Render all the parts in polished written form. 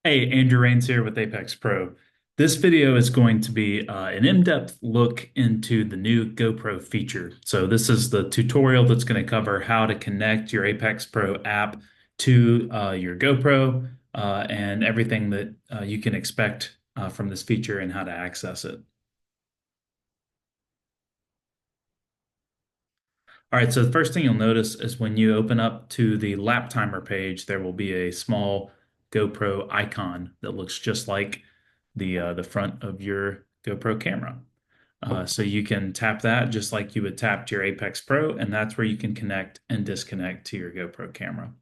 Hey, Andrew Rains here with Apex Pro. This video is going to be an in-depth look into the new GoPro feature. So this is the tutorial that's going to cover how to connect your Apex Pro app to your GoPro and everything that you can expect from this feature and how to access it. All right, so the first thing you'll notice is when you open up to the lap timer page, there will be a small GoPro icon that looks just like the front of your GoPro camera. So you can tap that just like you would tap to your Apex Pro, and that's where you can connect and disconnect to your GoPro camera.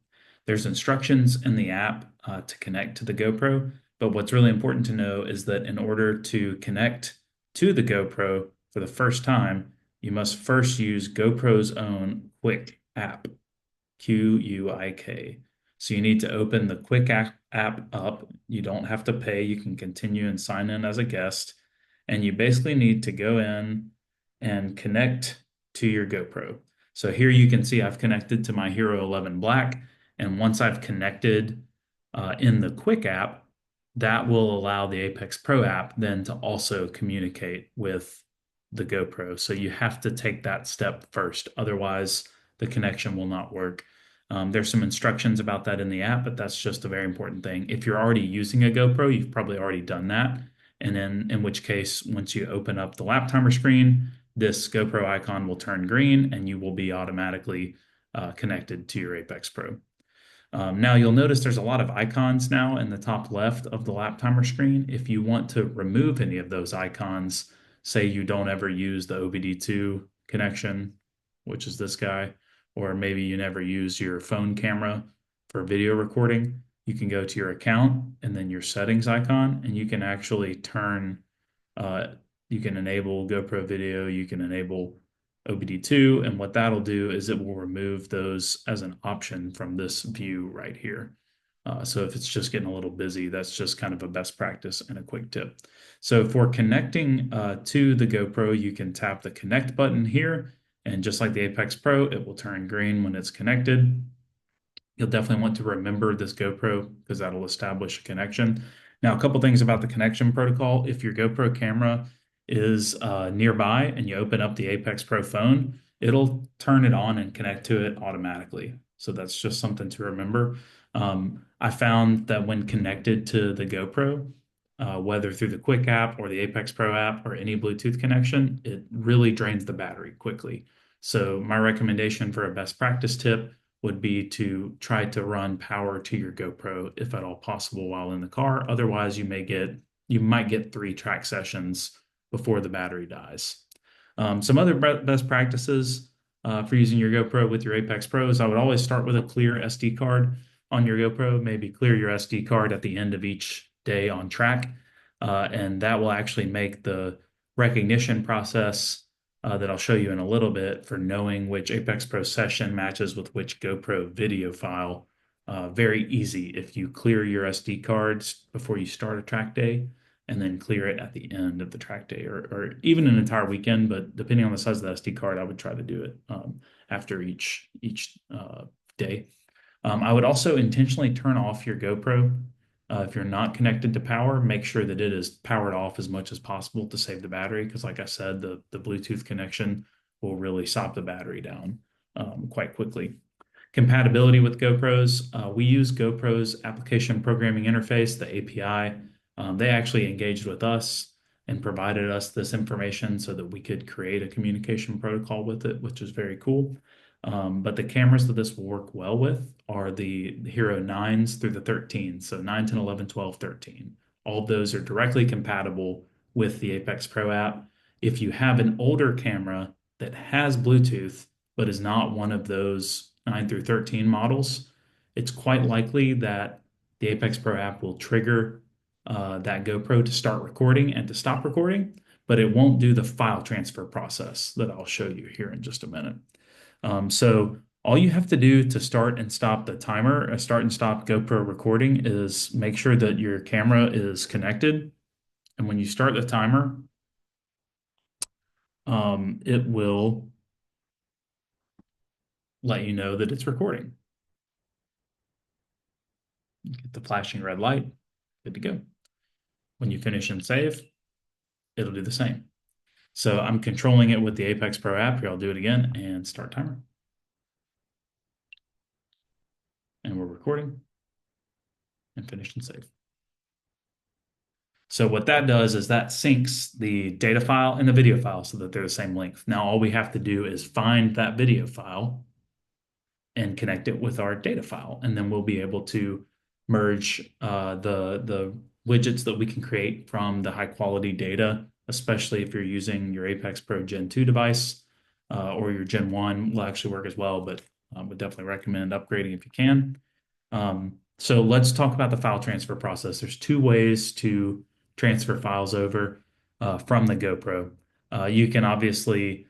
There's instructions in the app to connect to the GoPro, but what's really important to know is that in order to connect to the GoPro for the first time, you must first use GoPro's own Quik app, Quik. So you need to open the Quik app up. You don't have to pay. You can continue and sign in as a guest. And you basically need to go in and connect to your GoPro. So here you can see I've connected to my Hero 11 Black. And once I've connected in the Quik app, that will allow the Apex Pro app then to also communicate with the GoPro. So you have to take that step first. Otherwise, the connection will not work. There's some instructions about that in the app, but that's just a very important thing. If you're already using a GoPro, you've probably already done that. And then in which case, once you open up the lap timer screen, this GoPro icon will turn green and you will be automatically connected to your Apex Pro. Now you'll notice there's a lot of icons now in the top left of the lap timer screen. If you want to remove any of those icons, say you don't ever use the OBD2 connection, which is this guy, or maybe you never use your phone camera for video recording, you can go to your account and then your settings icon, and you can actually uh, you can enable GoPro video, you can enable OBD2, and what that'll do is it will remove those as an option from this view right here. So if it's just getting a little busy, that's just kind of a best practice and a quick tip. So for connecting to the GoPro, you can tap the connect button here, and just like the Apex Pro, it will turn green when it's connected. You'll definitely want to remember this GoPro because that'll establish a connection. Now, a couple things about the connection protocol. If your GoPro camera is nearby and you open up the Apex Pro phone, it'll turn it on and connect to it automatically. So that's just something to remember. I found that when connected to the GoPro, whether through the Quik app or the Apex Pro app or any Bluetooth connection, it really drains the battery quickly. So my recommendation for a best practice tip would be to try to run power to your GoPro if at all possible while in the car. Otherwise, you might get 3 track sessions before the battery dies. Some other best practices for using your GoPro with your Apex Pros, I would always start with a clear SD card on your GoPro. Maybe clear your SD card at the end of each day on track, and that will actually make the recognition process that I'll show you in a little bit for knowing which Apex Pro session matches with which GoPro video file. Very easy if you clear your SD cards before you start a track day and then clear it at the end of the track day or even an entire weekend. But depending on the size of the SD card, I would try to do it after each day. I would also intentionally turn off your GoPro. If you're not connected to power, make sure that it is powered off as much as possible to save the battery. Because like I said, the Bluetooth connection will really sop the battery down quite quickly. Compatibility with GoPros. We use GoPro's application programming interface, the API. They actually engaged with us and provided us this information so that we could create a communication protocol with it, which is very cool. But the cameras that this will work well with are the Hero 9s through the 13s. So 9, 10, 11, 12, 13. All of those are directly compatible with the Apex Pro app. If you have an older camera that has Bluetooth, but is not one of those 9 through 13 models, it's quite likely that the Apex Pro app will trigger that GoPro to start recording and to stop recording, but it won't do the file transfer process that I'll show you here in just a minute. So all you have to do to start and stop the timer, start and stop GoPro recording is make sure that your camera is connected. And when you start the timer, it will let you know that it's recording. Get the flashing red light. good to go. When you finish and save, it'll do the same. So I'm controlling it with the Apex Pro app. Here, I'll do it again and start timer. And we're recording and finish and save. So what that does is that syncs the data file and the video file so that they're the same length. Now all we have to do is find that video file and connect it with our data file, and then we'll be able to merge the widgets that we can create from the high quality data, especially if you're using your Apex Pro Gen 2 device or your Gen 1 will actually work as well, but would definitely recommend upgrading if you can. So let's talk about the file transfer process. There's two ways to transfer files over from the GoPro. You can obviously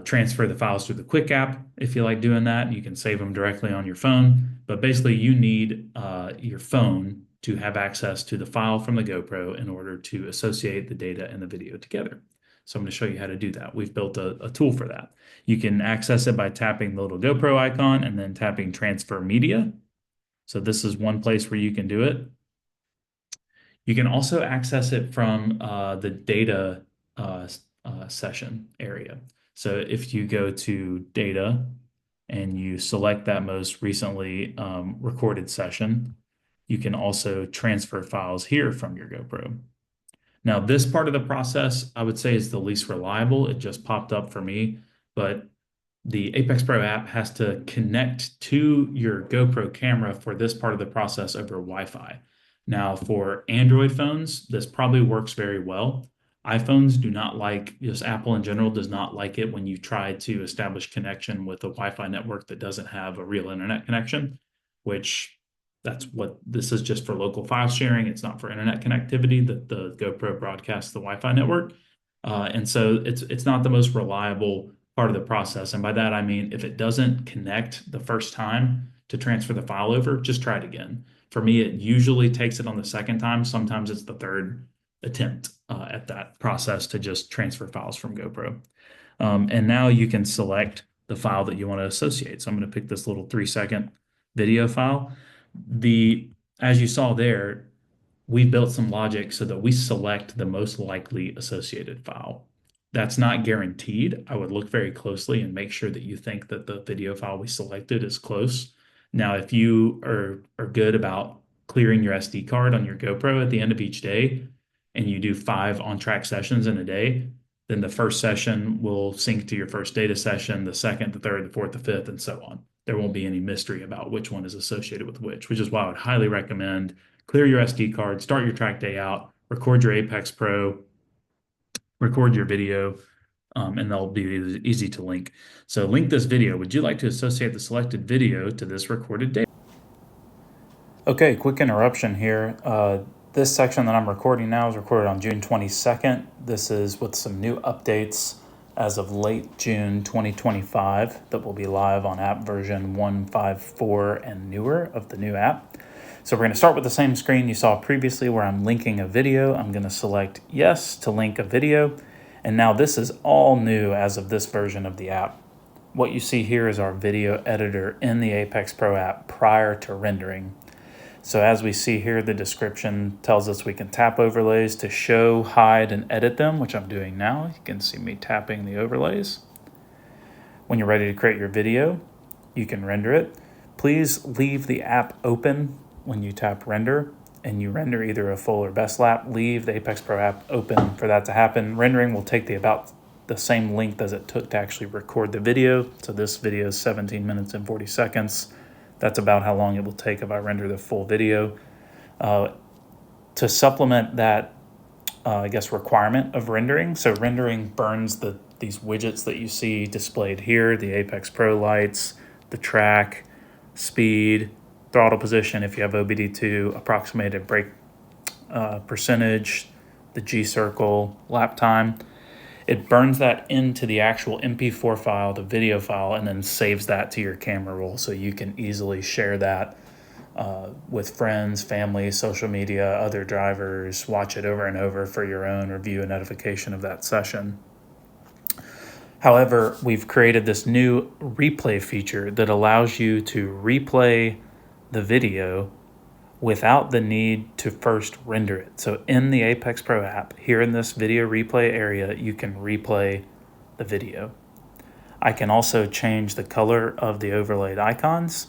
transfer the files through the Quik app if you like doing that. You can save them directly on your phone, but basically you need your phone to have access to the file from the GoPro in order to associate the data and the video together. So I'm going to show you how to do that. We've built a tool for that. You can access it by tapping the little GoPro icon and then tapping Transfer Media. So this is one place where you can do it. You can also access it from the data session area. So if you go to data and you select that most recently recorded session, you can also transfer files here from your GoPro. Now, this part of the process, I would say, is the least reliable. It just popped up for me, but the Apex Pro app has to connect to your GoPro camera for this part of the process over Wi-Fi. Now, for Android phones, this probably works very well. iPhones do not like, just Apple in general does not like it when you try to establish connection with a Wi-Fi network that doesn't have a real internet connection, which that's what this is, just for local file sharing. It's not for internet connectivity that the GoPro broadcasts the Wi-Fi network. And so it's not the most reliable part of the process. And by that, I mean, if it doesn't connect the first time to transfer the file over, just try it again. For me, it usually takes it on the second time. Sometimes it's the third attempt at that process to just transfer files from GoPro. And now you can select the file that you want to associate. So I'm going to pick this little 3-second video file. As you saw there, we built some logic so that we select the most likely associated file. That's not guaranteed. I would look very closely and make sure that you think that the video file we selected is close. Now, if you are good about clearing your SD card on your GoPro at the end of each day, and you do 5 on-track sessions in a day, then the first session will sync to your first data session, the second, the third, the fourth, the fifth, and so on. There won't be any mystery about which one is associated with which is why I would highly recommend clear your SD card, start your track day out, record your Apex Pro, record your video, and they'll be easy to link. So link this video. Would you like to associate the selected video to this recorded data? Okay, quick interruption here. This section that I'm recording now is recorded on June 22nd. This is with some new updates as of late June 2025 that will be live on app version 154 and newer of the new app. So we're going to start with the same screen you saw previously where I'm linking a video. I'm going to select yes to link a video. And now this is all new as of this version of the app. What you see here is our video editor in the Apex Pro app prior to rendering. So as we see here, the description tells us we can tap overlays to show, hide, and edit them, which I'm doing now. You can see me tapping the overlays. When you're ready to create your video, you can render it. Please leave the app open when you tap render and you render either a full or best lap. Leave the Apex Pro app open for that to happen. Rendering will take about the same length as it took to actually record the video. So this video is 17 minutes and 40 seconds. That's about how long it will take if I render the full video. To supplement that, requirement of rendering, so rendering burns these widgets that you see displayed here, the Apex Pro lights, the track, speed, throttle position if you have OBD2, approximated brake percentage, the G-circle, lap time. It burns that into the actual MP4 file, the video file, and then saves that to your camera roll so you can easily share that with friends, family, social media, other drivers, watch it over and over for your own review and notification of that session. However, we've created this new replay feature that allows you to replay the video without the need to first render it. So in the Apex Pro app, here in this video replay area, you can replay the video. I can also change the color of the overlaid icons.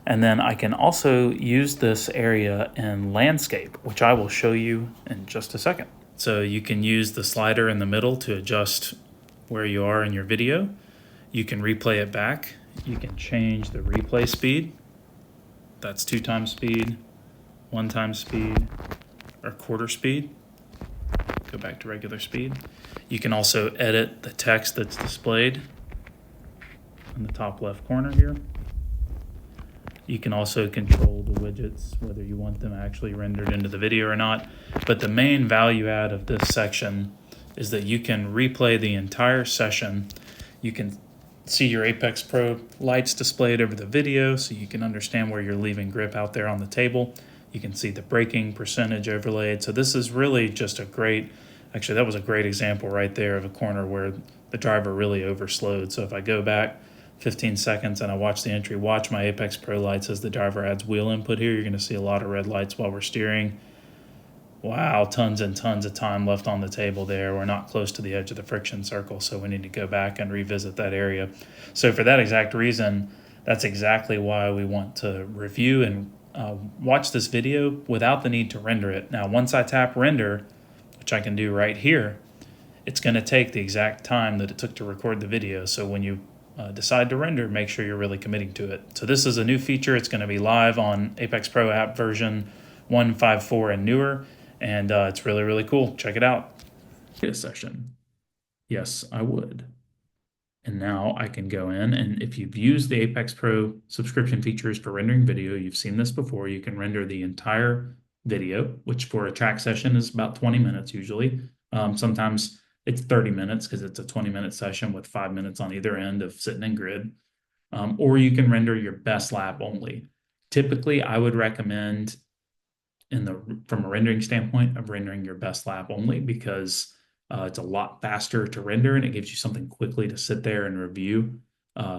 And then I can also use this area in landscape, which I will show you in just a second. So you can use the slider in the middle to adjust where you are in your video. You can replay it back. You can change the replay speed. That's 2x speed, 1x speed, or quarter speed. Go back to regular speed. You can also edit the text that's displayed in the top left corner here. You can also control the widgets, whether you want them actually rendered into the video or not. But the main value add of this section is that you can replay the entire session. You can see your Apex Pro lights displayed over the video, so you can understand where you're leaving grip out there on the table. You can see the braking percentage overlaid. So this is really just a great, actually that was a great example right there of a corner where the driver really overslowed. So if I go back 15 seconds and I watch the entry, watch my Apex Pro lights as the driver adds wheel input here, you're going to see a lot of red lights while we're steering. Wow, tons and tons of time left on the table there. We're not close to the edge of the friction circle, so we need to go back and revisit that area. So for that exact reason, that's exactly why we want to review and watch this video without the need to render it. Now, once I tap render, which I can do right here, it's going to take the exact time that it took to record the video. So when you decide to render, make sure you're really committing to it. So this is a new feature. It's going to be live on Apex Pro app version 1.5.4 and newer, and it's really, really cool. Check it out. Data session. Yes, I would. And now I can go in, and if you've used the Apex Pro subscription features for rendering video, you've seen this before. You can render the entire video, which for a track session is about 20 minutes usually. Sometimes it's 30 minutes because it's a 20-minute session with 5 minutes on either end of sitting in grid. Or you can render your best lap only. Typically, I would recommend from a rendering standpoint of rendering your best lap only because it's a lot faster to render and it gives you something quickly to sit there and review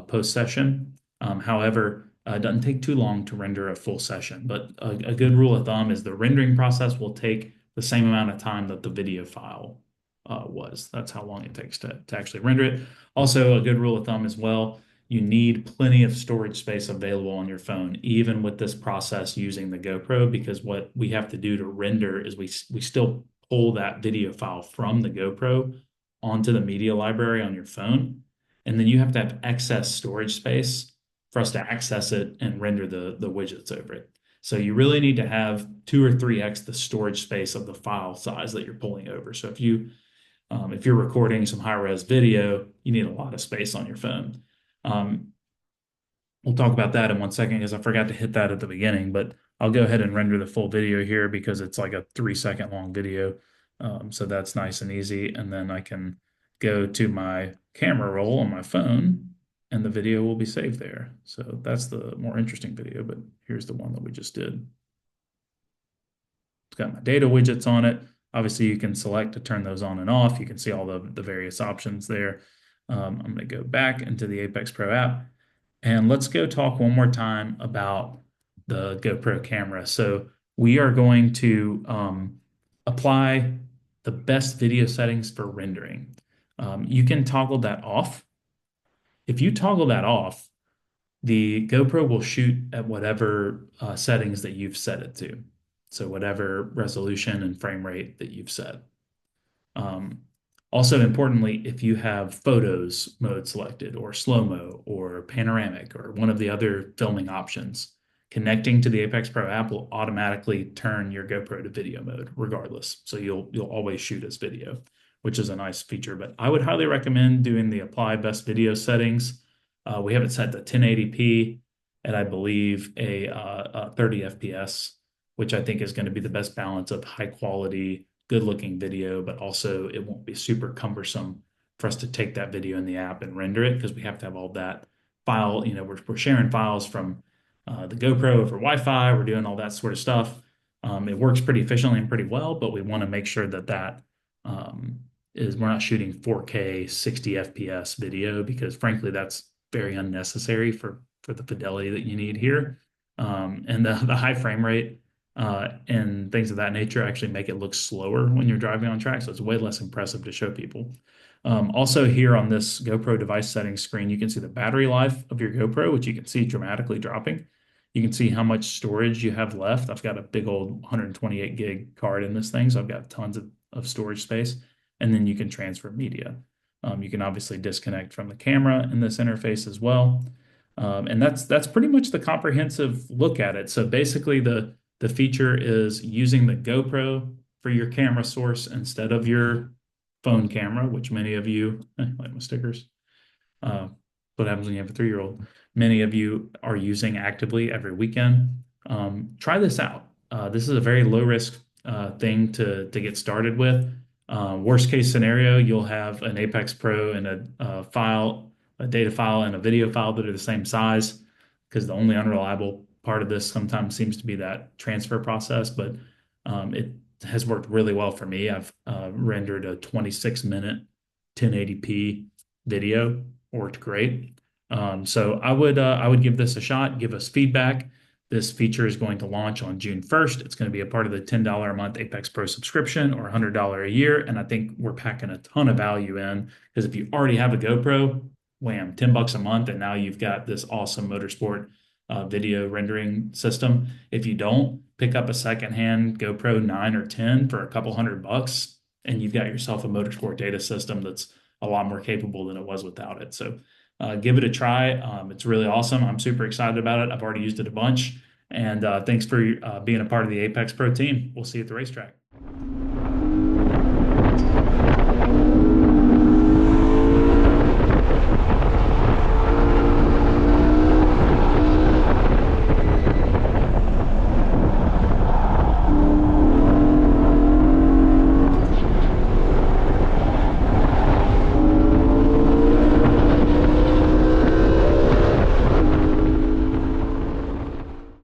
post session. However, it doesn't take too long to render a full session, but a good rule of thumb is the rendering process will take the same amount of time that the video file was. That's how long it takes to actually render it. Also, a good rule of thumb as well, you need plenty of storage space available on your phone, even with this process using the GoPro, because what we have to do to render is we still pull that video file from the GoPro onto the media library on your phone. And then you have to have excess storage space for us to access it and render the widgets over it. So you really need to have 2 or 3x the storage space of the file size that you're pulling over. So if you're recording some high-res video, you need a lot of space on your phone. We'll talk about that in 1 second because I forgot to hit that at the beginning, but I'll go ahead and render the full video here because it's like a 3-second long video. So that's nice and easy. And then I can go to my camera roll on my phone and the video will be saved there. So that's the more interesting video, but here's the one that we just did. It's got my data widgets on it. Obviously, you can select to turn those on and off. You can see all the various options there. I'm going to go back into the Apex Pro app. And let's go talk one more time about the GoPro camera. So we are going to apply the best video settings for rendering. You can toggle that off. If you toggle that off, the GoPro will shoot at whatever settings that you've set it to. So whatever resolution and frame rate that you've set. Also importantly, if you have photos mode selected or slow-mo or panoramic or one of the other filming options, connecting to the Apex Pro app will automatically turn your GoPro to video mode regardless. So you'll always shoot as video, which is a nice feature. But I would highly recommend doing the apply best video settings. We have it set to 1080p and I believe a 30 FPS, which I think is going to be the best balance of high quality, good looking video, but also it won't be super cumbersome for us to take that video in the app and render it because we have to have all that file. We're sharing files from the GoPro over Wi-Fi. We're doing all that sort of stuff. It works pretty efficiently and pretty well, but we want to make sure that we're not shooting 4K 60 FPS video because frankly, that's very unnecessary for the fidelity that you need here. And the high frame rate and things of that nature actually make it look slower when you're driving on track. So it's way less impressive to show people. Also here on this GoPro device settings screen, you can see the battery life of your GoPro, which you can see dramatically dropping. You can see how much storage you have left. I've got a big old 128 gig card in this thing, so I've got tons of storage space. And then you can transfer media. You can obviously disconnect from the camera in this interface as well. And that's pretty much the comprehensive look at it. So basically the feature is using the GoPro for your camera source instead of your phone camera, which many of you, like my stickers, uh, what happens when you have a 3-year-old, many of you are using actively every weekend. Try this out. This is a very low risk thing to get started with. Worst case scenario, you'll have an Apex Pro and a data file and a video file that are the same size, because the only unreliable part of this sometimes seems to be that transfer process. But it has worked really well for me. I've rendered a 26-minute 1080p video, worked great. So I would give this a shot. Give us feedback. This feature is going to launch on June 1st. It's going to be a part of the $10 a month Apex Pro subscription or $100 a year. And I think we're packing a ton of value in, because if you already have a GoPro, wham, $10 a month, and now you've got this awesome motorsport video rendering system. If you don't, pick up a secondhand GoPro 9 or 10 for a couple $100, and you've got yourself a motorsport data system that's a lot more capable than it was without it. So give it a try. It's really awesome. I'm super excited about it. I've already used it a bunch. And thanks for being a part of the Apex Pro team. We'll see you at the racetrack.